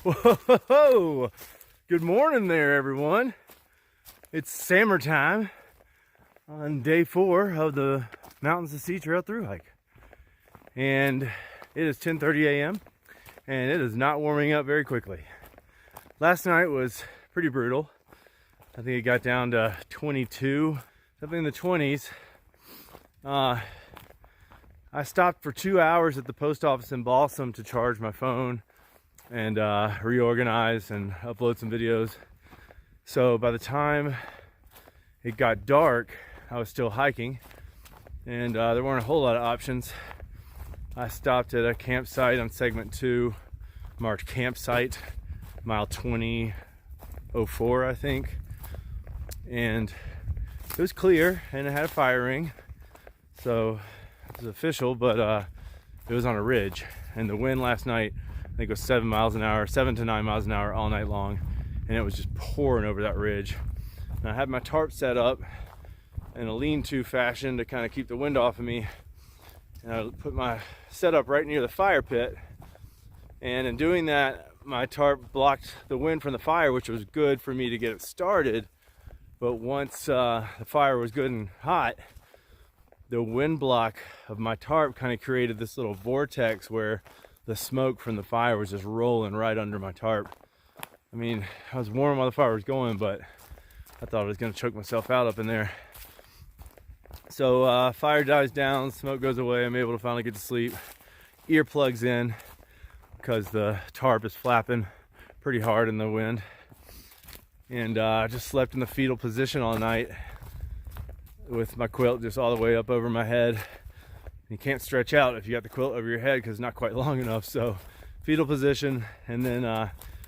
Whoa! Good morning there, everyone. It's summertime on day 4 of the MST Thru Hike. And it is 10:30 a.m. and it is not warming up very quickly. Last night was pretty brutal. I think it got down to 22, something in the 20s. I stopped for 2 hours at the post office in Balsam to charge my phone and reorganize and upload some videos. So by the time it got dark, I was still hiking, and there weren't a whole lot of options. I stopped at a campsite on segment 2, marked campsite, mile 2004, I think. And it was clear, and it had a fire ring, so it was official, but it was on a ridge. And the wind last night, I think it was 7 to 9 miles an hour all night long, and it was just pouring over that ridge. And I had my tarp set up in a lean-to fashion to kind of keep the wind off of me, and I put my setup right near the fire pit, and in doing that, my tarp blocked the wind from the fire, which was good for me to get it started. But once the fire was good and hot, the wind block of my tarp kind of created this little vortex where the smoke from the fire was just rolling right under my tarp. I mean, I was warm while the fire was going, but I thought I was going to choke myself out up in there. So fire dies down, smoke goes away, I'm able to finally get to sleep. Earplugs in because the tarp is flapping pretty hard in the wind. And I just slept in the fetal position all night with my quilt just all the way up over my head. You can't stretch out if you got the quilt over your head because it's not quite long enough. So fetal position, and then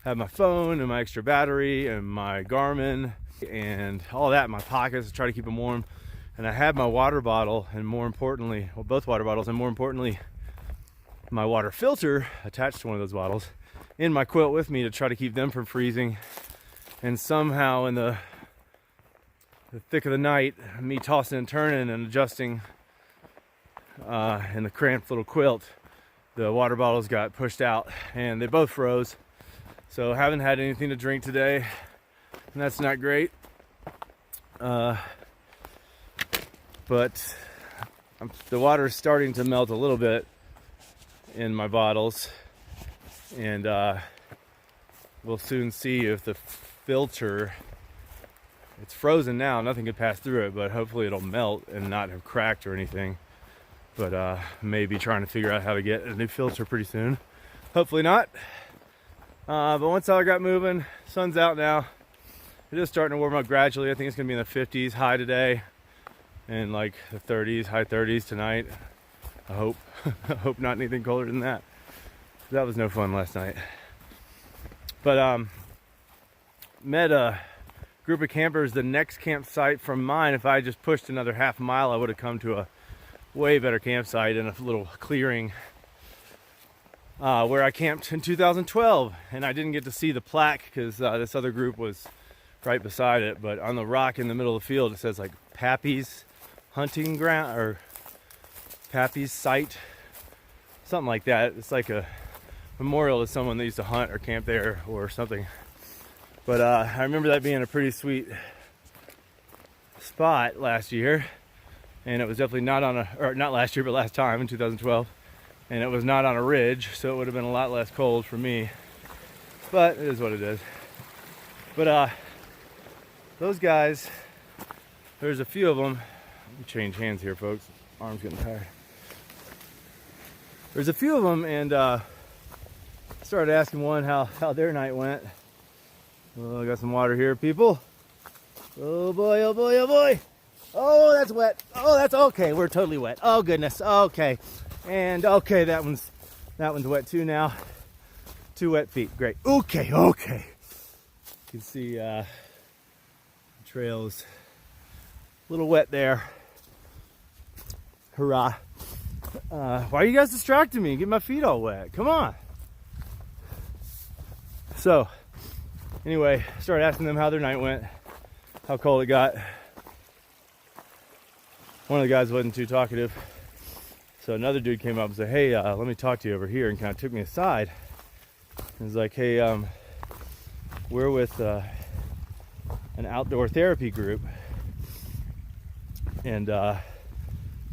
have my phone and my extra battery and my Garmin and all that in my pockets to try to keep them warm. And I had my water bottle, and more importantly, well, both water bottles, and more importantly, my water filter attached to one of those bottles in my quilt with me to try to keep them from freezing. And somehow in the thick of the night, me tossing and turning and adjusting in the cramped little quilt, the water bottles got pushed out and they both froze. So I haven't had anything to drink today, and that's not great. But the water is starting to melt a little bit in my bottles, and we'll soon see if the filter, it's frozen now, nothing could pass through it, but hopefully it'll melt and not have cracked or anything. But maybe trying to figure out how to get a new filter pretty soon. Hopefully not. But once I got moving, sun's out now. It is starting to warm up gradually. I think it's gonna be in the 50s high today, and like the 30s, high 30s tonight. I hope. I hope not anything colder than that. That was no fun last night. But met a group of campers. The next campsite from mine, if I just pushed another half mile, I would have come to a way better campsite in a little clearing where I camped in 2012. And I didn't get to see the plaque because this other group was right beside it. But on the rock in the middle of the field, it says like Pappy's hunting ground or Pappy's site, something like that. It's like a memorial to someone that used to hunt or camp there or something. But I remember that being a pretty sweet spot last year, and it was definitely not on a, or not last year, but last time in 2012, and it was not on a ridge, so it would have been a lot less cold for me. But it is what it is. But those guys, there's a few of them. Let me change hands here, folks. Arm's getting tired. There's a few of them, and started asking one how their night went. Oh, I got some water here, people. Oh boy, oh boy, oh boy. Oh, that's wet. Oh, that's okay. We're totally wet. Oh goodness. Okay. And okay, that one's wet too now. 2 wet feet. Great. Okay. You can see the trail's a little wet there. Hurrah. Why are you guys distracting me? Get my feet all wet. Come on. So, anyway, started asking them how their night went, how cold it got. One of the guys wasn't too talkative, so another dude came up and said, hey, let me talk to you over here, and kind of took me aside He's like, hey, we're with an outdoor therapy group, and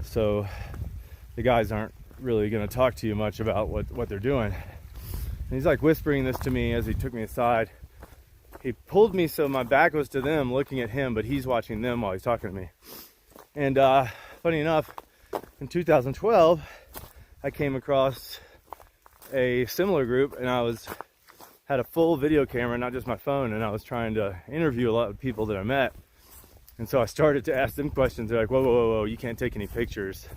so the guys aren't really going to talk to you much about what they're doing. And he's like whispering this to me as he took me aside. He pulled me so my back was to them, looking at him, but he's watching them while he's talking to me. And funny enough, in 2012, I came across a similar group, and I had a full video camera, not just my phone, and I was trying to interview a lot of people that I met. And so I started to ask them questions. They're like, whoa, whoa, whoa, whoa, you can't take any pictures.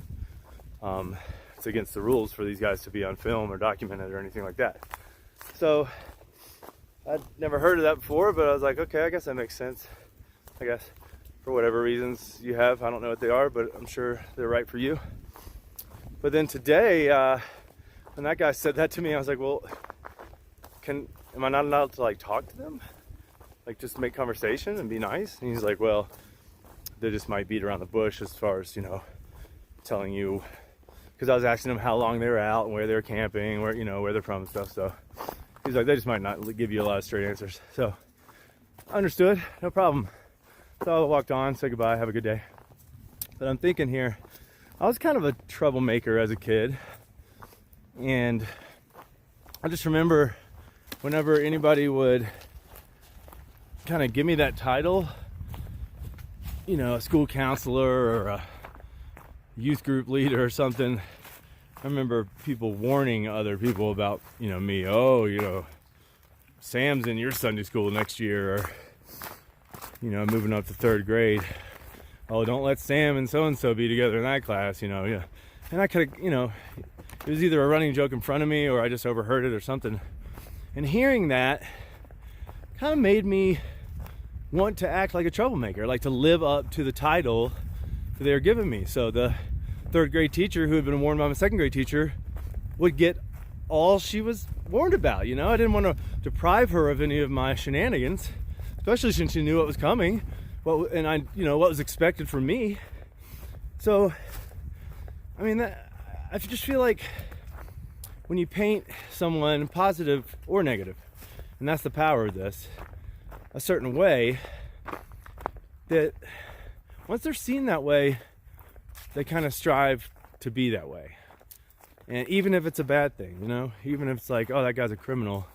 It's against the rules for these guys to be on film or documented or anything like that. So I'd never heard of that before, but I was like, okay, I guess that makes sense. I guess for whatever reasons you have, I don't know what they are, but I'm sure they're right for you. But then today, when that guy said that to me, I was like, well, am I not allowed to like talk to them? Like just make conversation and be nice? And he's like, well, they just might beat around the bush as far as, telling you, because I was asking them how long they were out and where they were camping, where they're from and stuff. So he's like, they just might not give you a lot of straight answers. So understood, no problem. So I walked on, said goodbye, have a good day. But I'm thinking here, I was kind of a troublemaker as a kid. And I just remember whenever anybody would kind of give me that title, a school counselor or a youth group leader or something, I remember people warning other people about, me. Oh, Sam's in your Sunday school next year, or, moving up to third grade. Oh, don't let Sam and so-and-so be together in that class, yeah. And I could have, it was either a running joke in front of me or I just overheard it or something. And hearing that kind of made me want to act like a troublemaker, like to live up to the title that they were giving me. So the third grade teacher who had been warned by my second grade teacher would get all she was warned about. I didn't want to deprive her of any of my shenanigans, especially since she knew what was coming, what was expected from me. So, I just feel like when you paint someone positive or negative, and that's the power of this, a certain way, that once they're seen that way, they kind of strive to be that way. And even if it's a bad thing, even if it's like, oh, that guy's a criminal,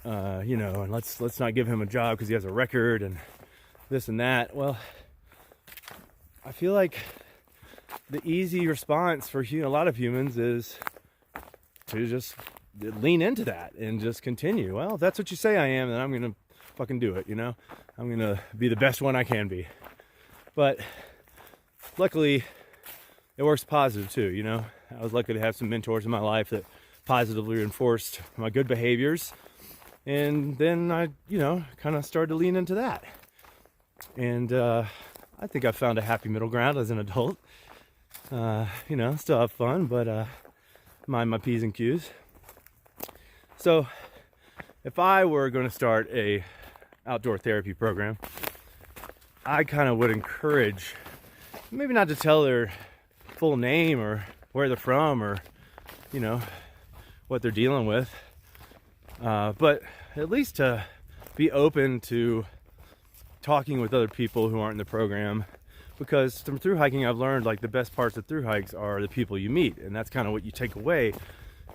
and let's not give him a job because he has a record and this and that. Well, I feel like the easy response for a lot of humans is to just lean into that and just continue. Well, if that's what you say I am, then I'm going to fucking do it, I'm going to be the best one I can be. But luckily, it works positive too, I was lucky to have some mentors in my life that positively reinforced my good behaviors. And then I, kind of started to lean into that. And I think I found a happy middle ground as an adult. Still have fun, but mind my P's and Q's. So if I were going to start a outdoor therapy program, I kind of would encourage, maybe not to tell their full name or where they're from or, what they're dealing with, but at least to be open to talking with other people who aren't in the program. Because through hiking, I've learned like the best parts of through hikes are the people you meet, and that's kind of what you take away,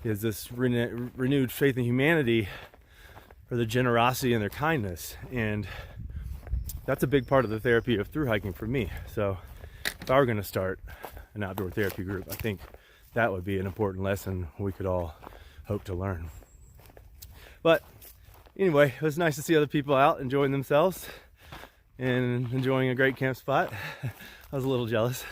is this renewed faith in humanity, or the generosity and their kindness. And that's a big part of the therapy of through hiking for me. So if I were going to start an outdoor therapy group, I think that would be an important lesson we could all hope to learn. But anyway, it was nice to see other people out enjoying themselves and enjoying a great camp spot. I was a little jealous.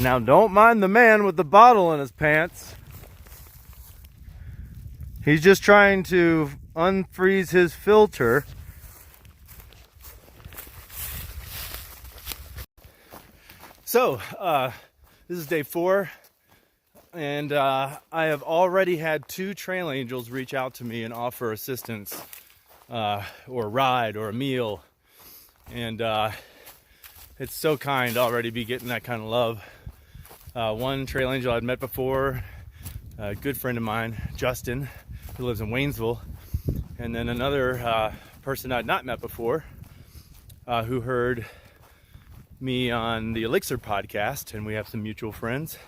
Now don't mind the man with the bottle in his pants. He's just trying to unfreeze his filter. So, this is day 4, and I have already had 2 trail angels reach out to me and offer assistance, or a ride or a meal. And it's so kind to already be getting that kind of love. One trail angel I'd met before, a good friend of mine, Justin, who lives in Waynesville. And then another person I'd not met before, who heard me on the Elixir podcast, and we have some mutual friends.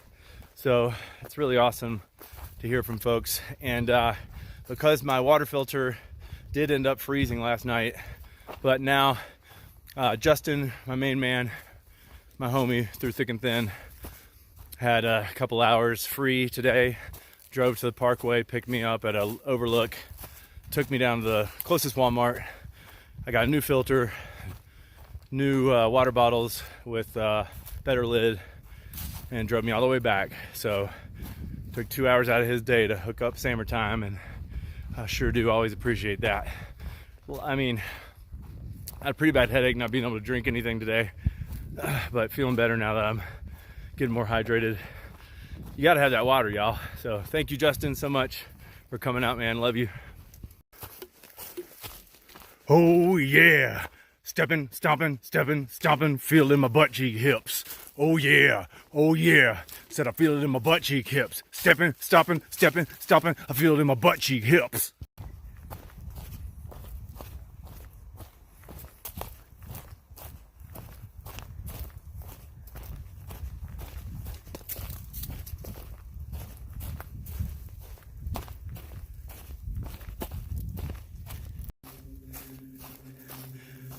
So it's really awesome to hear from folks. And because my water filter did end up freezing last night, but now Justin, my main man, my homie through thick and thin, had a couple hours free today, drove to the parkway, picked me up at an overlook, took me down to the closest Walmart. I got a new filter, new water bottles with better lid, and drove me all the way back. So took 2 hours out of his day to hook up summertime, and I sure do always appreciate that. Well, I mean, I had a pretty bad headache not being able to drink anything today, but feeling better now that I'm getting more hydrated. You gotta have that water, y'all. So thank you, Justin, so much for coming out, man. Love you. Oh yeah. Stepping, stomping, stepping, stomping, feel it in my butt cheek hips. Oh yeah, oh yeah. Said I feel it in my butt cheek hips. Stepping, stopping, stepping, stomping, I feel it in my butt cheek hips.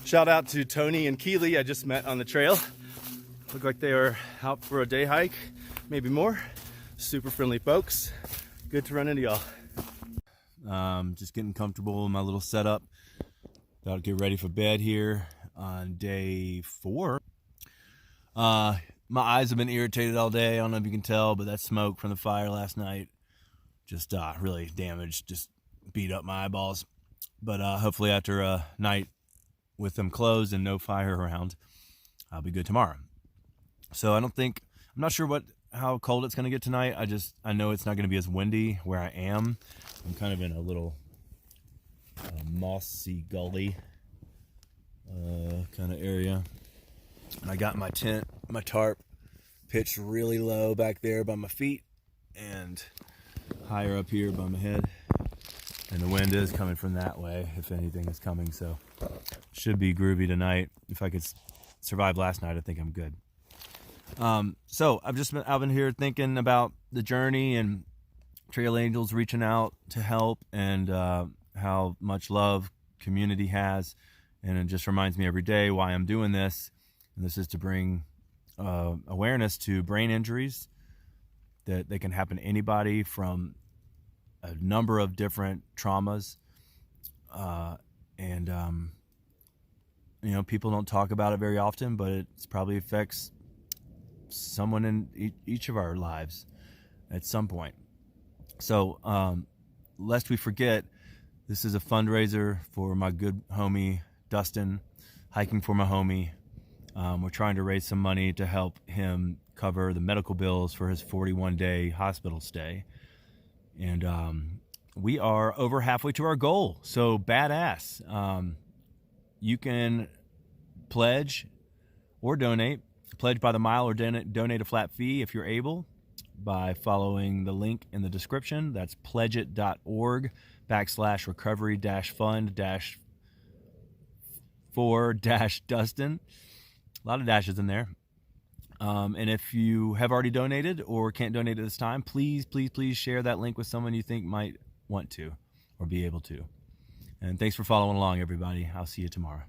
Shout out to Tony and Keely I just met on the trail. Look like they were out for a day hike, maybe more. Super friendly folks. Good to run into y'all. Just getting comfortable in my little setup. About to get ready for bed here on day 4. My eyes have been irritated all day. I don't know if you can tell, but that smoke from the fire last night just really damaged, just beat up my eyeballs. But hopefully after a night with them closed and no fire around, I'll be good tomorrow. So I'm not sure how cold it's going to get tonight. I know it's not going to be as windy where I am. I'm kind of in a little mossy gully kind of area. And I got my tent, my tarp pitched really low back there by my feet and higher up here by my head. And the wind is coming from that way, if anything is coming, so should be groovy tonight. If I could survive last night, I think I'm good. So I've been here thinking about the journey and trail angels reaching out to help, and how much love community has. And it just reminds me every day why I'm doing this. And this is to bring awareness to brain injuries, that they can happen to anybody from a number of different traumas, and people don't talk about it very often, but it probably affects someone in each of our lives at some point. So lest we forget, this is a fundraiser for my good homie Dustin, hiking for my homie. We're trying to raise some money to help him cover the medical bills for his 41-day hospital stay. And we are over halfway to our goal. So badass. You can pledge or donate. Pledge by the mile or donate a flat fee if you're able by following the link in the description. That's pledgeit.org/recovery-fund-4-Dustin. A lot of dashes in there. And if you have already donated or can't donate at this time, please share that link with someone you think might want to or be able to. And thanks for following along, everybody. I'll see you tomorrow.